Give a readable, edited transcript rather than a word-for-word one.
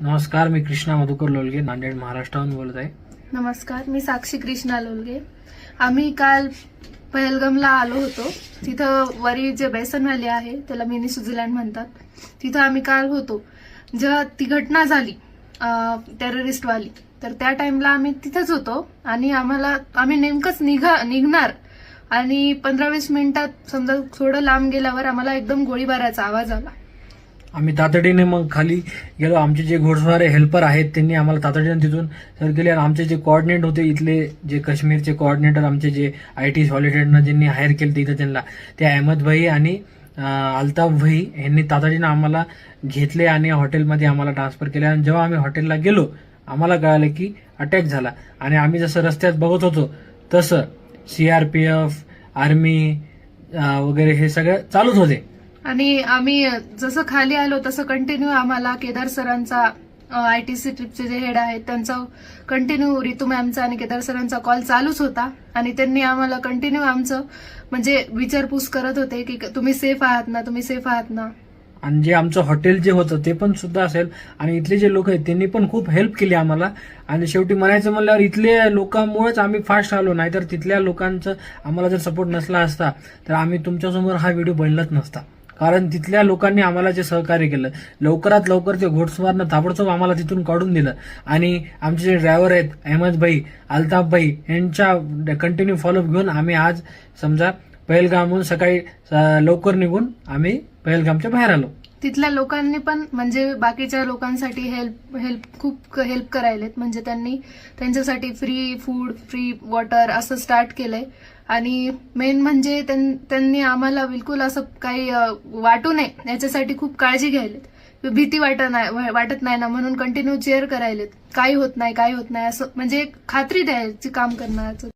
नमस्कार, मी कृष्णा मधुकर लोलगे, नांदेड महाराष्ट्राहून बोलत आहे. नमस्कार, मी साक्षी कृष्णा लोलगे. आम्ही काल पहलगामला आलो होतो. तिथं वरी जे बेसन व्हॅली आहे त्याला मिनी स्वित्झर्लंड म्हणतात. तिथं आम्ही काल होतो जेव्हा ती घटना झाली टेररिस्ट वाली. तर त्या टाइमला आम्ही तिथंच होतो आणि आम्ही नेमकंच निघणार आणि 15-20 मिनिटात समजा थोडं लांब गेल्यावर आम्हाला एकदम गोळीबाराचा आवाज आला. आम्ही तातडीने मग खाली गेलो. आमचे जे घोडस्वार हेल्पर आहेत त्यांनी आम्हाला तातडीने तिथून सर केले आणि आमचे जे कोऑर्डिनेट होते, इथले जे काश्मीरचे कोऑर्डिनेटर, आमचे जे IT सॉलिडेटनं ज्यांनी हायर केलं तिथं त्यांना, ते अहमद भाई आणि अल्ताफ भाई यांनी तातडीनं आम्हाला घेतले आणि हॉटेलमध्ये आम्हाला ट्रान्सफर केले. आणि जेव्हा आम्ही हॉटेलला गेलो आम्हाला कळालं की अटॅक झाला. आणि आम्ही जसं रस्त्यात बघत होतो तसं CRPF, आर्मी वगैरे हे सगळं चालूच होते. आणि आम्ही जसं खाली आलो तसं कंटिन्यू आम्हाला केदार सरांचा ITC ट्रिपचे जे हेड आहेत त्यांचा कंटिन्यू रितू मॅमचा आणि केदार सरांचा कॉल चालूच होता. आणि त्यांनी आम्हाला कंटिन्यू आमचं म्हणजे विचारपूस करत होते की तुम्ही सेफ आहात ना, तुम्ही सेफ आहात ना. आणि जे आमचं हॉटेल जे होतं ते पण सुद्धा असेल आणि इथले जे लोक आहेत त्यांनी पण खूप हेल्प केली आम्हाला. आणि शेवटी म्हणायचं म्हणल्यावर इथल्या लोकांमुळेच आम्ही फास्ट आलो, नाहीतर तिथल्या लोकांचं आम्हाला जर सपोर्ट नसला असता तर आम्ही तुमच्यासमोर हा व्हिडिओ बनलाच नसता. कारण तिथल्या लोकांनी आम्हाला जे सहकार्य केलं, लवकरात लवकर ते घोडस्वारनं ताबडतोब आम्हाला तिथून काढून दिलं. आणि आमचे जे ड्रायव्हर आहेत अहमद भाई, अल्ताफ भाई यांच्या कंटिन्यू फॉलोअप घेऊन आम्ही आज समजा पहलगामहून सकाळी लवकर निघून आम्ही पहलगामच्या बाहेर आलो. तिथल्या लोकांनी पण म्हणजे बाकीच्या लोकांसाठी खूप हेल्प करायलेत. म्हणजे त्यांनी त्यांच्यासाठी फ्री फूड, फ्री वॉटर असं स्टार्ट केलंय. आणि मेन म्हणजे त्यांनी आम्हाला बिलकुल असं काही वाटू नये याच्यासाठी खूप काळजी घ्यायलेत. भीती वाटत नाही ना म्हणून कंटिन्यू चेअर करायलेत. काही होत नाही असं म्हणजे खात्री द्यायची काम करण्याचं.